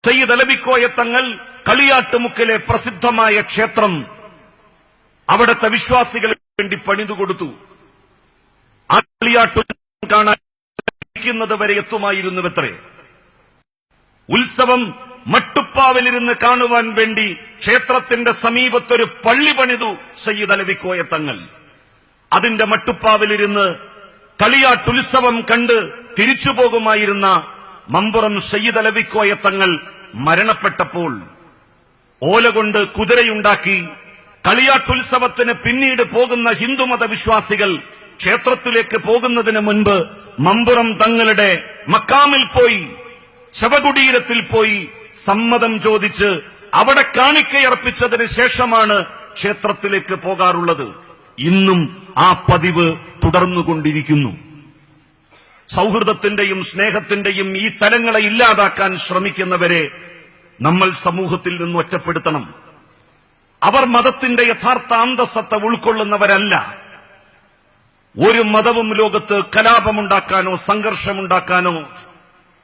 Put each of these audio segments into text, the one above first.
സയ്യിദ് അലവിക്കോയ തങ്ങൾ കളിയാട്ടുമുക്കിലെ പ്രസിദ്ധമായ ക്ഷേത്രം അവിടുത്തെ വിശ്വാസികൾക്ക് വേണ്ടി പണിതുകൊടുത്തു. ആ കളിയാട്ടു കാണാൻ വരെ എത്തുമായിരുന്നുവത്രേ. ഉത്സവം മട്ടുപ്പാവിലിരുന്ന് കാണുവാൻ വേണ്ടി ക്ഷേത്രത്തിന്റെ സമീപത്തൊരു പള്ളി പണിതു സയ്യിദ് അലവിക്കോയ തങ്ങൾ. അതിന്റെ മട്ടുപ്പാവിലിരുന്ന് കളിയാട്ടുത്സവം കണ്ട് തിരിച്ചു പോകുമായിരുന്ന മമ്പുറം സയ്യിദ് അലവിക്കോയ തങ്ങൾ മരണപ്പെട്ടപ്പോൾ ഓല കൊണ്ട് കുതിരയുണ്ടാക്കി കളിയാട്ടുത്സവത്തിന് പിന്നീട് പോകുന്ന ഹിന്ദുമത വിശ്വാസികൾ ക്ഷേത്രത്തിലേക്ക് പോകുന്നതിന് മുൻപ് മമ്പുറം തങ്ങളുടെ മക്കാമിൽ പോയി, ശവകുടീരത്തിൽ പോയി സമ്മതം ചോദിച്ച് അവിടെ കാണിക്കയർപ്പിച്ചതിന് ശേഷമാണ് ക്ഷേത്രത്തിലേക്ക് പോകാറുള്ളത്. ഇന്നും ആ പതിവ് തുടർന്നുകൊണ്ടിരിക്കുന്നു. സൗഹൃദത്തിന്റെയും സ്നേഹത്തിന്റെയും ഈ തലങ്ങളെ ഇല്ലാതാക്കാൻ ശ്രമിക്കുന്നവരെ നമ്മൾ സമൂഹത്തിൽ നിന്ന് ഒറ്റപ്പെടുത്തണം. അവർ മതത്തിന്റെ യഥാർത്ഥ അന്തസ്സത്ത ഉൾക്കൊള്ളുന്നവരല്ല. ഒരു മതവും ലോകത്ത് കലാപമുണ്ടാക്കാനോ സംഘർഷമുണ്ടാക്കാനോ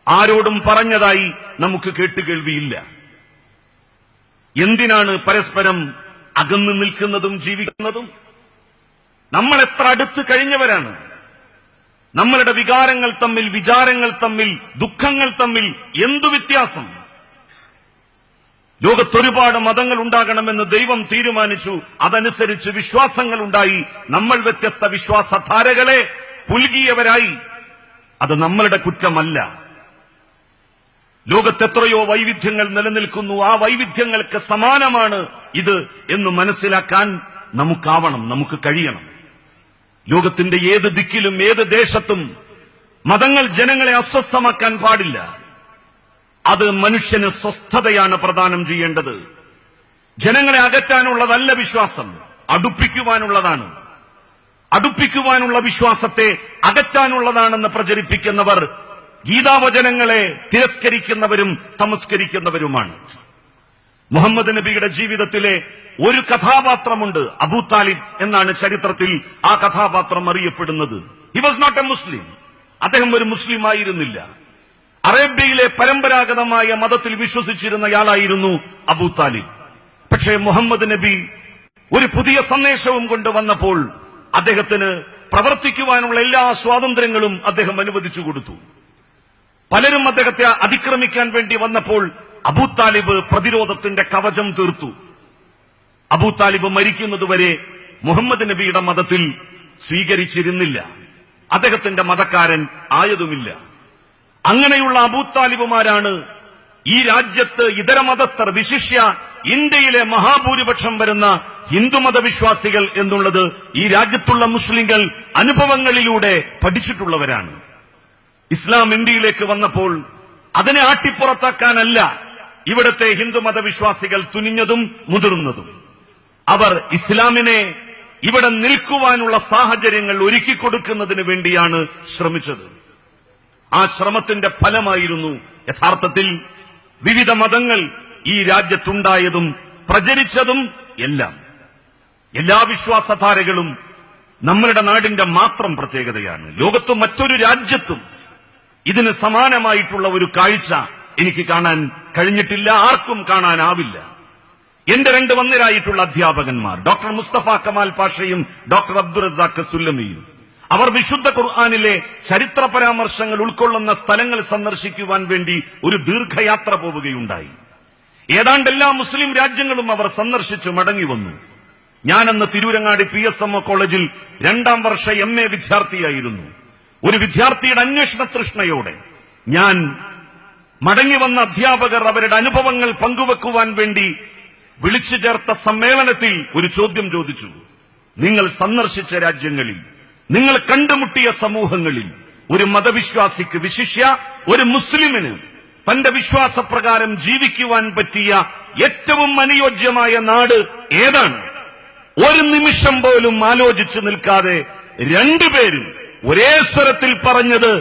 ആരോടും പറഞ്ഞതായി നമുക്ക് കേട്ടുകേൾവിയില്ല. എന്തിനാണ് പരസ്പരം അകന്നു നിൽക്കുന്നതും ജീവിക്കുന്നതും? നമ്മൾ എത്ര അടുത്ത് കഴിഞ്ഞവരാണ്. നമ്മളുടെ വികാരങ്ങൾ തമ്മിൽ, വിചാരങ്ങൾ തമ്മിൽ, ദുഃഖങ്ങൾ തമ്മിൽ എന്തു വ്യത്യാസം? ലോകത്തൊരുപാട് മതങ്ങൾ ഉണ്ടാകണമെന്ന് ദൈവം തീരുമാനിച്ചു. അതനുസരിച്ച് വിശ്വാസങ്ങൾ ഉണ്ടായി. നമ്മൾ വ്യത്യസ്ത വിശ്വാസധാരകളെ പുൽകിയവരായി. അത് നമ്മളുടെ കുറ്റമല്ല. ലോകത്തെത്രയോ വൈവിധ്യങ്ങൾ നിലനിൽക്കുന്നു. ആ വൈവിധ്യങ്ങൾക്ക് സമാനമാണ് ഇത് എന്ന് മനസ്സിലാക്കാൻ നമുക്കാവണം, നമുക്ക് കഴിയണം. ലോകത്തിന്റെ ഏത് ദിക്കിലും ഏത് ദേശത്തും മതങ്ങൾ ജനങ്ങളെ അസ്വസ്ഥമാക്കാൻ പാടില്ല. അത് മനുഷ്യന് സ്വസ്ഥതയാണ് പ്രദാനം ചെയ്യേണ്ടത്. ജനങ്ങളെ അകറ്റാനുള്ളതല്ല വിശ്വാസം, അടുപ്പിക്കുവാനുള്ളതാണ്. അടുപ്പിക്കുവാനുള്ള വിശ്വാസത്തെ അകറ്റാനുള്ളതാണെന്ന് പ്രചരിപ്പിക്കുന്നവർ ഗീതാവചനങ്ങളെ തിരസ്കരിക്കുന്നവരും തമസ്കരിക്കുന്നവരുമാണ്. മുഹമ്മദ് നബിയുടെ ജീവിതത്തിലെ ഒരു കഥാപാത്രമുണ്ട്, അബൂ താലിബ് എന്നാണ് ചരിത്രത്തിൽ ആ കഥാപാത്രം അറിയപ്പെടുന്നത്. He was not a Muslim. അദ്ദേഹം ഒരു മുസ്ലിം ആയിരുന്നില്ല. അറേബ്യയിലെ പരമ്പരാഗതമായ മതത്തിൽ വിശ്വസിച്ചിരുന്നയാളായിരുന്നു അബൂ താലിബ്. പക്ഷേ മുഹമ്മദ് നബി ഒരു പുതിയ സന്ദേശവും കൊണ്ടുവന്നപ്പോൾ അദ്ദേഹത്തിന് പ്രവർത്തിക്കുവാനുള്ള എല്ലാ സ്വാതന്ത്ര്യങ്ങളും അദ്ദേഹം അനുവദിച്ചു കൊടുത്തു. പലരും അദ്ദേഹത്തെ അതിക്രമിക്കാൻ വേണ്ടി വന്നപ്പോൾ അബൂ താലിബ് പ്രതിരോധത്തിന്റെ കവചം തീർത്തു. അബൂ താലിബ് മരിക്കുന്നതുവരെ മുഹമ്മദ് നബിയുടെ മതത്തിൽ സ്വീകരിച്ചിരുന്നില്ല. അദ്ദേഹത്തിന്റെ മതക്കാരൻ ആയതുമില്ല. അങ്ങനെയുള്ള അബൂ താലിബുമാരാണ് ഈ രാജ്യത്ത് ഇതര മതസ്ഥർ, വിശിഷ്യ ഇന്ത്യയിലെ മഹാഭൂരിപക്ഷം വരുന്ന ഹിന്ദുമത വിശ്വാസികൾ എന്നുള്ളത് ഈ രാജ്യത്തുള്ള മുസ്ലിങ്ങൾ അനുഭവങ്ങളിലൂടെ പഠിച്ചിട്ടുള്ളവരാണ്. ഇസ്ലാം ഇന്ത്യയിലേക്ക് വന്നപ്പോൾ അതിനെ ആട്ടിപ്പുറത്താക്കാനല്ല ഇവിടുത്തെ ഹിന്ദുമത വിശ്വാസികൾ തുനിഞ്ഞതും മുതിർന്നതും. അവർ ഇസ്ലാമിനെ ഇവിടെ നിൽക്കുവാനുള്ള സാഹചര്യങ്ങൾ ഒരുക്കിക്കൊടുക്കുന്നതിന് വേണ്ടിയാണ് ശ്രമിച്ചത്. ആ ശ്രമത്തിന്റെ ഫലമായിരുന്നു യഥാർത്ഥത്തിൽ വിവിധ മതങ്ങൾ ഈ രാജ്യത്തുണ്ടായതും പ്രചരിച്ചതും എല്ലാം. എല്ലാ വിശ്വാസധാരകളും നമ്മളുടെ നാടിന്റെ മാത്രം പ്രത്യേകതയാണ്. ലോകത്ത് മറ്റൊരു രാജ്യത്തും ഇതിന് സമാനമായിട്ടുള്ള ഒരു കാഴ്ച എനിക്ക് കാണാൻ കഴിഞ്ഞിട്ടില്ല, ആർക്കും കാണാനാവില്ല. എന്റെ രണ്ട് വന്ദ്യരായിട്ടുള്ള അധ്യാപകന്മാർ ഡോക്ടർ മുസ്തഫ കമാൽ പാഷയും ഡോക്ടർ അബ്ദുൾ റസാഖ് സുല്ലമിയും അവർ വിശുദ്ധ ഖുർആനിലെ ചരിത്ര പരാമർശങ്ങൾ ഉൾക്കൊള്ളുന്ന സ്ഥലങ്ങൾ സന്ദർശിക്കുവാൻ വേണ്ടി ഒരു ദീർഘയാത്ര പോവുകയുണ്ടായി. ഏതാണ്ട് എല്ലാ മുസ്ലിം രാജ്യങ്ങളും അവർ സന്ദർശിച്ചു മടങ്ങി വന്നു. ഞാനന്ന് തിരൂരങ്ങാടി PSMO കോളേജിൽ 2ാം വർഷ MA വിദ്യാർത്ഥിയായിരുന്നു. ഒരു വിദ്യാർത്ഥിയുടെ അന്വേഷണ തൃഷ്ണയോടെ ഞാൻ മടങ്ങി വന്ന അധ്യാപകർ അവരുടെ അനുഭവങ്ങൾ പങ്കുവെക്കുവാൻ വേണ്ടി വിളിച്ചു ചേർത്ത സമ്മേളനത്തിൽ ഒരു ചോദ്യം ചോദിച്ചു. നിങ്ങൾ സന്ദർശിച്ച രാജ്യങ്ങളിൽ, നിങ്ങൾ കണ്ടുമുട്ടിയ സമൂഹങ്ങളിൽ ഒരു മതവിശ്വാസിക്ക്, വിശിഷ്യ ഒരു മുസ്ലിമിന് തന്റെ വിശ്വാസപ്രകാരം ജീവിക്കുവാൻ പറ്റിയ ഏറ്റവും അനുയോജ്യമായ നാട് ഏതാണ്? ഒരു നിമിഷം പോലും ആലോചിച്ചു നിൽക്കാതെ രണ്ടുപേരും ഒരേ സ്വരത്തിൽ പറഞ്ഞത്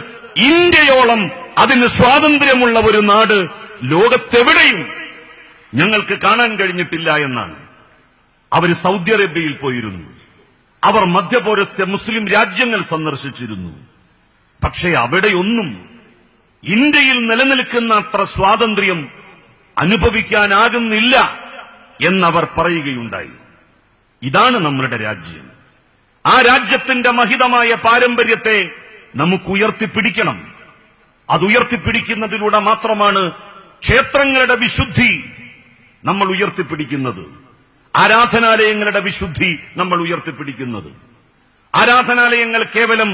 ഇന്ത്യയോളം അതിന് സ്വാതന്ത്ര്യമുള്ള ഒരു നാട് ലോകത്തെവിടെയും ഞങ്ങൾക്ക് കാണാൻ കഴിഞ്ഞിട്ടില്ല എന്നാണ്. അവർ സൗദി അറേബ്യയിൽ പോയിരുന്നു. അവർ മധ്യപൗരസ്ത്യ മുസ്ലിം രാജ്യങ്ങൾ സന്ദർശിച്ചിരുന്നു. പക്ഷേ അവിടെയൊന്നും ഇന്ത്യയിൽ നിലനിൽക്കുന്ന അത്ര സ്വാതന്ത്ര്യം അനുഭവിക്കാനാകുന്നില്ല എന്നവർ പറയുകയുണ്ടായി. ഇതാണ് നമ്മുടെ രാജ്യം. ആ രാജ്യത്തിന്റെ മഹിതമായ പാരമ്പര്യത്തെ നമുക്ക് ഉയർത്തിപ്പിടിക്കണം. അത് ഉയർത്തിപ്പിടിക്കുന്നതിലൂടെ മാത്രമാണ് ക്ഷേത്രങ്ങളുടെ വിശുദ്ധി നമ്മൾ ഉയർത്തിപ്പിടിക്കുന്നത്, ആരാധനാലയങ്ങളുടെ വിശുദ്ധി നമ്മൾ ഉയർത്തിപ്പിടിക്കുന്നത്. ആരാധനാലയങ്ങൾ കേവലം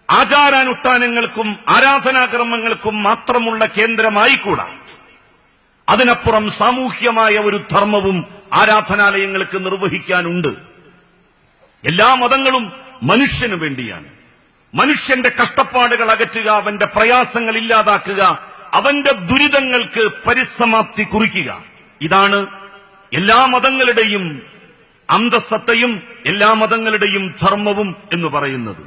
ആചാരാനുഷ്ഠാനങ്ങൾക്കും ആരാധനാകർമ്മങ്ങൾക്കും മാത്രമുള്ള കേന്ദ്രമായിക്കൂടാ. അതിനപ്പുറം സാമൂഹ്യമായ ഒരു ധർമ്മവും ആരാധനാലയങ്ങൾക്ക് നിർവഹിക്കാനുണ്ട്. എല്ലാ മതങ്ങളും മനുഷ്യനു വേണ്ടിയാണ്. മനുഷ്യന്റെ കഷ്ടപ്പാടുകൾ അകറ്റുക, അവന്റെ പ്രയാസങ്ങൾ ഇല്ലാതാക്കുക, അവന്റെ ദുരിതങ്ങൾക്ക് പരിസമാപ്തി കുറിക്കുക. ഇതാണ് എല്ലാ മതങ്ങളുടെയും അന്തസ്സത്തയും എല്ലാ മതങ്ങളുടെയും ധർമ്മവും എന്ന് പറയുന്നത്.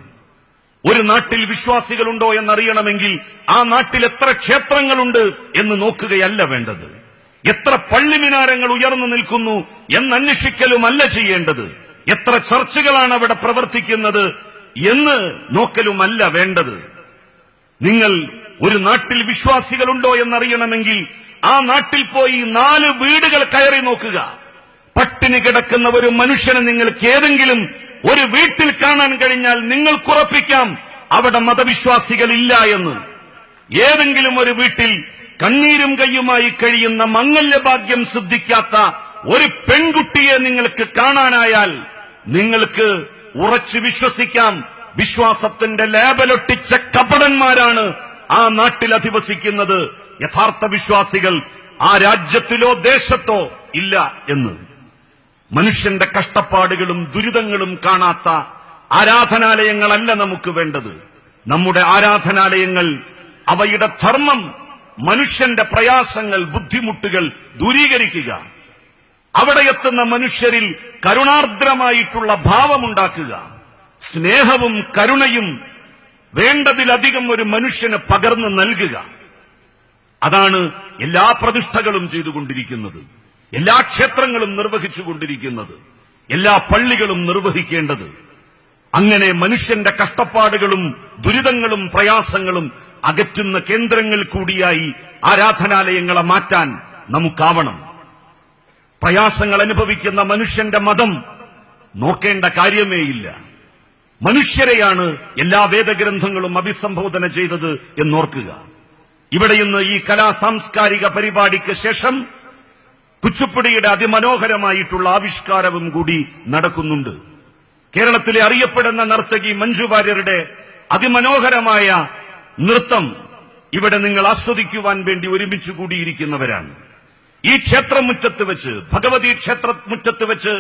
ഒരു നാട്ടിൽ വിശ്വാസികളുണ്ടോ എന്നറിയണമെങ്കിൽ ആ നാട്ടിൽ എത്ര ക്ഷേത്രങ്ങളുണ്ട് എന്ന് നോക്കുകയല്ല വേണ്ടത്, എത്ര പള്ളിമിനാരങ്ങൾ ഉയർന്നു നിൽക്കുന്നു എന്നന്വേഷിക്കലുമല്ല ചെയ്യേണ്ടത്, എത്ര ചർച്ചുകളാണ് അവിടെ പ്രവർത്തിക്കുന്നത് എന്ന് നോക്കലുമല്ല വേണ്ടത്. നിങ്ങൾ ഒരു നാട്ടിൽ വിശ്വാസികളുണ്ടോ എന്നറിയണമെങ്കിൽ ആ നാട്ടിൽ പോയി 4 വീടുകൾ കയറി നോക്കുക. പട്ടിണി കിടക്കുന്ന ഒരു മനുഷ്യനെ നിങ്ങൾക്ക് ഏതെങ്കിലും ഒരു വീട്ടിൽ കാണാൻ കഴിഞ്ഞാൽ നിങ്ങൾക്കുറപ്പിക്കാം അവിടെ മതവിശ്വാസികളില്ല എന്ന്. ഏതെങ്കിലും ഒരു വീട്ടിൽ കണ്ണീരും കയ്യുമായി കഴിയുന്ന മംഗല്യഭാഗ്യം സിദ്ധിക്കാത്ത ഒരു പെൺകുട്ടിയെ നിങ്ങൾക്ക് കാണാനായാൽ നിങ്ങൾക്ക് ഉറച്ചു വിശ്വസിക്കാം വിശ്വാസത്തിന്റെ ലേബലൊട്ടിച്ച കപടന്മാരാണ് ആ നാട്ടിൽ അധിവസിക്കുന്നത്. യഥാർത്ഥ വിശ്വാസികൾ ആ രാജ്യത്തിലോ ദേശത്തോ ഇല്ല എന്ന്. മനുഷ്യന്റെ കഷ്ടപ്പാടുകളും ദുരിതങ്ങളും കാണാത്ത ആരാധനാലയങ്ങളല്ല നമുക്ക് വേണ്ടത്. നമ്മുടെ ആരാധനാലയങ്ങൾ അവയുടെ ധർമ്മം മനുഷ്യന്റെ പ്രയാസങ്ങൾ, ബുദ്ധിമുട്ടുകൾ ദൂരീകരിക്കുക, അവിടെ എത്തുന്ന മനുഷ്യരിൽ കരുണാർദ്രമായിട്ടുള്ള ഭാവമുണ്ടാക്കുക, സ്നേഹവും കരുണയും വേണ്ടതിലധികം ഒരു മനുഷ്യന് പകർന്നു നൽകുക. അതാണ് എല്ലാ പ്രതിഷ്ഠകളും ചെയ്തുകൊണ്ടിരിക്കുന്നത്, എല്ലാ ക്ഷേത്രങ്ങളും നിർവഹിച്ചുകൊണ്ടിരിക്കുന്നത്, എല്ലാ പള്ളികളും നിർവഹിക്കേണ്ടത്. അങ്ങനെ മനുഷ്യന്റെ കഷ്ടപ്പാടുകളും ദുരിതങ്ങളും പ്രയാസങ്ങളും അകറ്റുന്ന കേന്ദ്രങ്ങൾ കൂടിയായി ആരാധനാലയങ്ങളെ മാറ്റാൻ നമുക്കാവണം. പ്രയാസങ്ങൾ അനുഭവിക്കുന്ന മനുഷ്യന്റെ മതം നോക്കേണ്ട കാര്യമേയില്ല. മനുഷ്യരെയാണ് എല്ലാ വേദഗ്രന്ഥങ്ങളും അഭിസംബോധന ചെയ്തത് എന്നോർക്കുക. ഇവിടെ ഇന്ന് ഈ സാംസ്കാരിക പരിപാടിക്ക് ശേഷം കുച്ചിപ്പുടിയുടെ അതിമനോഹരമായിട്ടുള്ള ആവിഷ്കാരവും കൂടി നടക്കുന്നുണ്ട്. കേരളത്തിലെ അറിയപ്പെടുന്ന നർത്തകി മഞ്ജു വാര്യരുടെ അതിമനോഹരമായ നൃത്തം ഇവിടെ നിങ്ങൾ ആസ്വദിക്കുവാൻ വേണ്ടി ഒരുമിച്ച് കൂടിയിരിക്കുന്നവരാണ്. ഈ ക്ഷേത്രമുറ്റത്ത് വെച്ച്, ഭഗവതി ക്ഷേത്രമുറ്റത്ത് വെച്ച്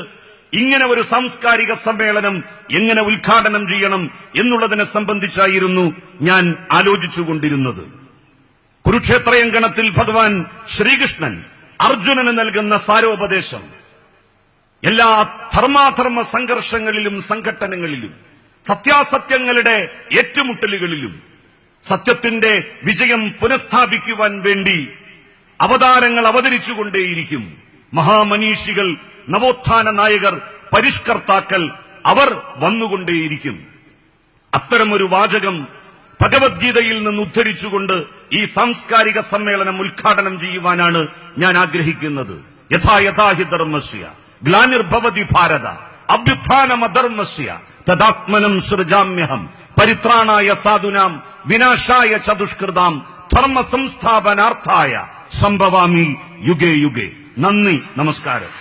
ഇങ്ങനെ ഒരു സാംസ്കാരിക സമ്മേളനം എങ്ങനെ ഉദ്ഘാടനം ചെയ്യണം എന്നുള്ളതിനെ സംബന്ധിച്ചായിരുന്നു ഞാൻ ആലോചിച്ചുകൊണ്ടിരുന്നത്. കുരുക്ഷേത്രയങ്കണത്തിൽ ഭഗവാൻ ശ്രീകൃഷ്ണൻ അർജുനന് നൽകുന്ന സാരോപദേശം എല്ലാ ധർമാധർമ്മ സംഘർഷങ്ങളിലും സംഘട്ടനങ്ങളിലും സത്യാസത്യങ്ങളുടെ ഏറ്റുമുട്ടലുകളിലും സത്യത്തിന്റെ വിജയം പുനഃസ്ഥാപിക്കുവാൻ വേണ്ടി അവതാരങ്ങൾ അവതരിച്ചുകൊണ്ടേയിരിക്കും. മഹാമനീഷികൾ, നവോത്ഥാന നായകർ, പരിഷ്കർത്താക്കൾ അവർ വന്നുകൊണ്ടേയിരിക്കും. അത്തരമൊരു വാചകം ഭഗവത്ഗീതയിൽ നിന്ന് ഉദ്ധരിച്ചുകൊണ്ട് ഈ സാംസ്കാരിക സമ്മേളനം ഉദ്ഘാടനം ചെയ്യുവാനാണ് ഞാൻ ആഗ്രഹിക്കുന്നത്. യഥാ യഥാ ഹി ധർമ്മസ്യ ഗ്ലാനിർഭവതി ഭാരത അഭ്യുത്ഥാനമധർമ്മസ്യ തദാത്മനം സൃജാമ്യഹം പരിത്രാണായ സാധുനാം വിനാശായ ചതുഷ്കൃതാം ധർമ്മ സംസ്ഥാപനാർത്ഥായ സംഭവാമി യുഗേ യുഗേ. നന്ദി, നമസ്കാരം.